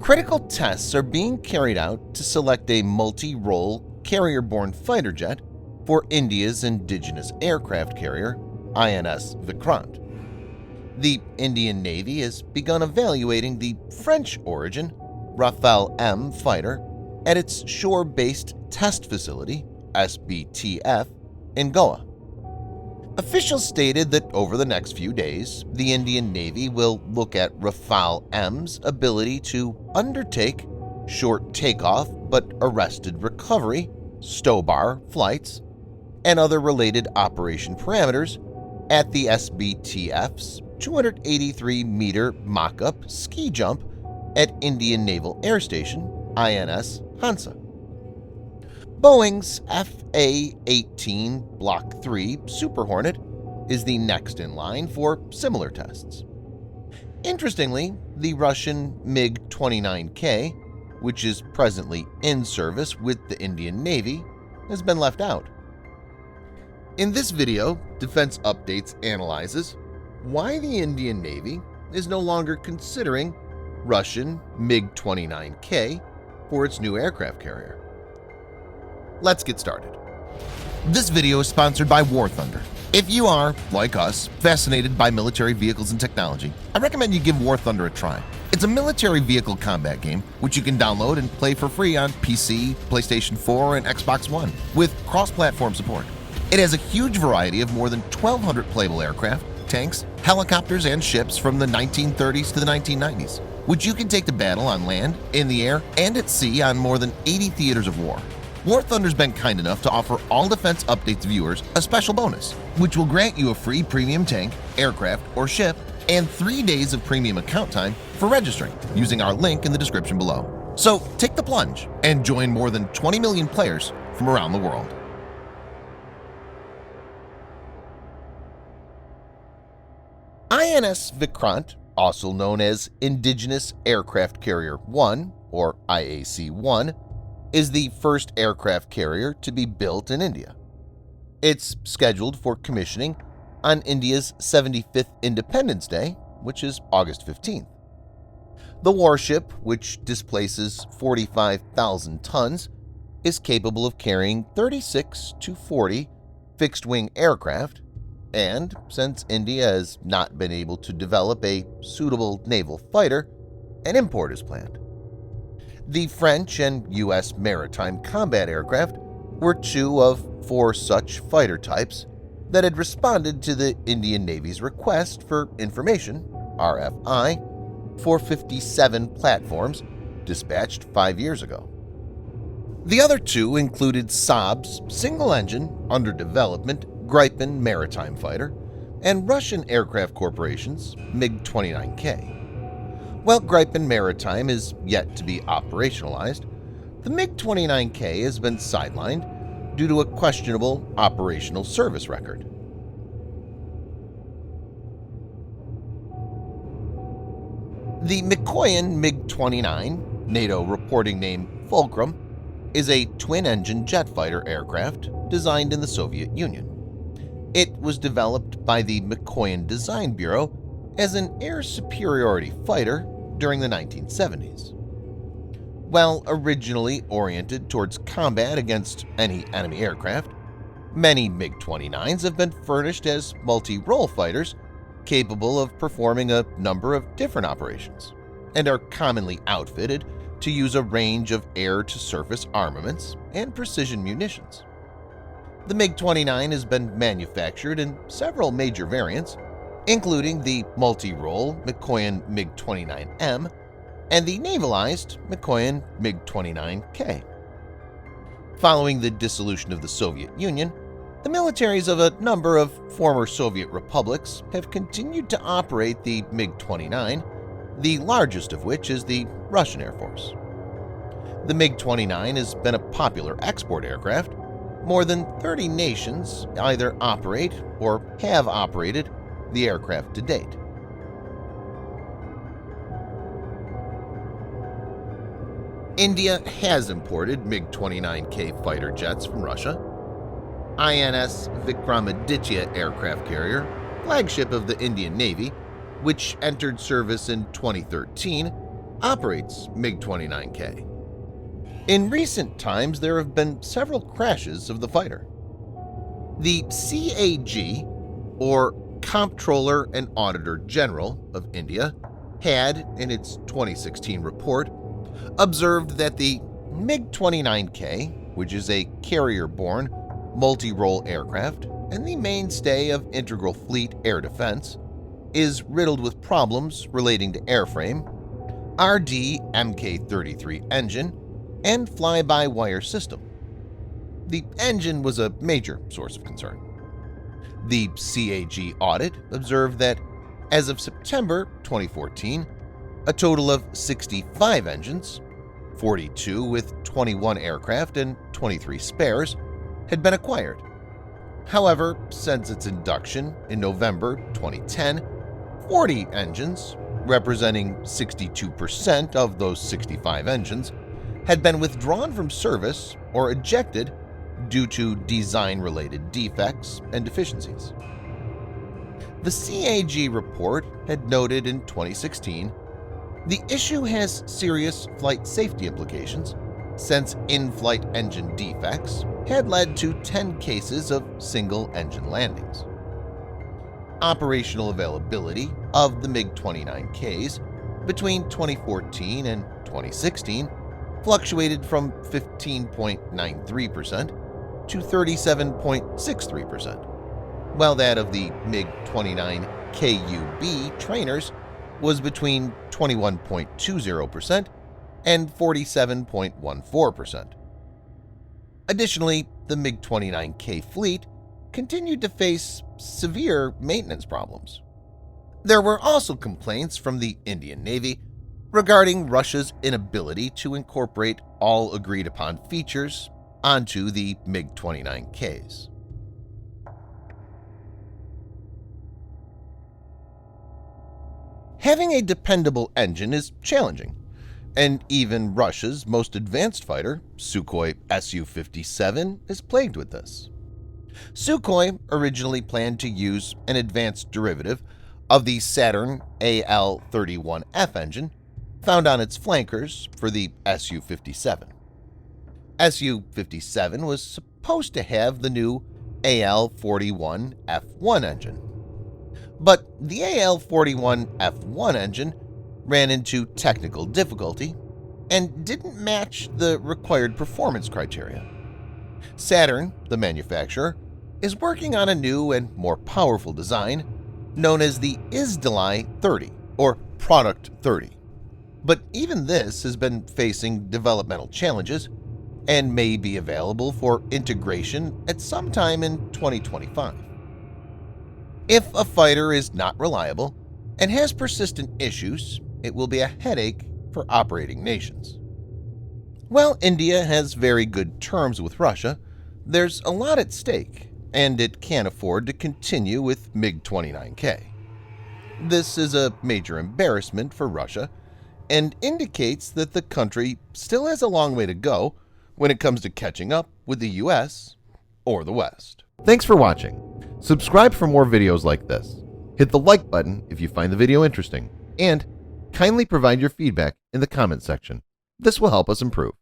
Critical tests are being carried out to select a multi-role carrier-borne fighter jet for India's indigenous aircraft carrier, INS Vikrant. The Indian Navy has begun evaluating the French-origin Rafale M fighter at its shore-based test facility, SBTF, in Goa. Officials stated that over the next few days, the Indian Navy will look at Rafale M's ability to undertake short takeoff but arrested recovery, stow-bar flights, and other related operation parameters at the SBTF's 283-meter mock-up ski jump at Indian Naval Air Station, INS Hansa. Boeing's FA-18 Block 3 Super Hornet is the next in line for similar tests. Interestingly, the Russian MiG-29K, which is presently in service with the Indian Navy, has been left out. In this video, Defense Updates analyzes why the Indian Navy is no longer considering Russian MiG-29K for its new aircraft carrier. Let's get started. This video is sponsored by War Thunder. If you are, like us, fascinated by military vehicles and technology, I recommend you give War Thunder a try. It's a military vehicle combat game which you can download and play for free on PC, PlayStation 4, and Xbox One with cross-platform support. It has a huge variety of more than 1,200 playable aircraft, tanks, helicopters, and ships from the 1930s to the 1990s, which you can take to battle on land, in the air, and at sea on more than 80 theaters of war. War Thunder's been kind enough to offer all Defense Updates viewers a special bonus, which will grant you a free premium tank, aircraft, or ship, and 3 days of premium account time for registering using our link in the description below. So take the plunge and join more than 20 million players from around the world. INS Vikrant, also known as Indigenous Aircraft Carrier 1 or IAC-1, is the first aircraft carrier to be built in India. It's scheduled for commissioning on India's 75th Independence Day, which is August 15th. The warship, which displaces 45,000 tons, is capable of carrying 36 to 40 fixed-wing aircraft, and since India has not been able to develop a suitable naval fighter, an import is planned. The French and U.S. maritime combat aircraft were 2 of 4 such fighter types that had responded to the Indian Navy's request for information, RFI, for 57 platforms dispatched 5 years ago. The other 2 included Saab's single-engine, under-development Gripen maritime fighter and Russian Aircraft Corporation's MiG-29K. While Gripen Maritime is yet to be operationalized, the MiG-29K has been sidelined due to a questionable operational service record. The Mikoyan MiG-29, NATO reporting name Fulcrum, is a twin-engine jet fighter aircraft designed in the Soviet Union. It was developed by the Mikoyan Design Bureau as an air superiority fighter during the 1970s. While originally oriented towards combat against any enemy aircraft, many MiG-29s have been furnished as multi-role fighters capable of performing a number of different operations, and are commonly outfitted to use a range of air-to-surface armaments and precision munitions. The MiG-29 has been manufactured in several major variants, including the multi-role Mikoyan MiG-29M and the navalized Mikoyan MiG-29K. Following the dissolution of the Soviet Union, the militaries of a number of former Soviet republics have continued to operate the MiG-29, the largest of which is the Russian Air Force. The MiG-29 has been a popular export aircraft. More than 30 nations either operate or have operated the aircraft to date. India has imported MiG-29K fighter jets from Russia. INS Vikramaditya aircraft carrier, flagship of the Indian Navy, which entered service in 2013, operates MiG-29K. In recent times, there have been several crashes of the fighter. The CAG, or Comptroller and Auditor General of India, had, in its 2016 report, observed that the MiG-29K, which is a carrier-borne, multi-role aircraft and the mainstay of integral fleet air defense, is riddled with problems relating to airframe, RD-Mk33 engine, and fly-by-wire system. The engine was a major source of concern. The CAG audit observed that, as of September 2014, a total of 65 engines, 42 with 21 aircraft and 23 spares, had been acquired. However, since its induction in November 2010, 40 engines, representing 62% of those 65 engines, had been withdrawn from service or ejected due to design-related defects and deficiencies. The CAG report had noted in 2016, the issue has serious flight safety implications since in-flight engine defects had led to 10 cases of single-engine landings. Operational availability of the MiG-29Ks between 2014 and 2016 fluctuated from 15.93% to 37.63%, while that of the MiG-29KUB trainers was between 21.20% and 47.14%. Additionally, the MiG-29K fleet continued to face severe maintenance problems. There were also complaints from the Indian Navy regarding Russia's inability to incorporate all agreed-upon features onto the MiG-29Ks. Having a dependable engine is challenging, and even Russia's most advanced fighter, Sukhoi Su-57, is plagued with this. Sukhoi originally planned to use an advanced derivative of the Saturn AL-31F engine found on its flankers for the Su-57. Su-57 was supposed to have the new AL-41F1 engine. But the AL-41F1 engine ran into technical difficulty and didn't match the required performance criteria. Saturn, the manufacturer, is working on a new and more powerful design known as the Izdalai 30 or Product 30. But even this has been facing developmental challenges and may be available for integration at some time in 2025. If a fighter is not reliable and has persistent issues, it will be a headache for operating nations. While India has very good terms with Russia, there's a lot at stake, and it can't afford to continue with MiG-29K. This is a major embarrassment for Russia and indicates that the country still has a long way to go when it comes to catching up with the US or the West. Thanks for watching. Subscribe for more videos like this. Hit the like button if you find the video interesting, and kindly provide your feedback in the comment section. This will help us improve.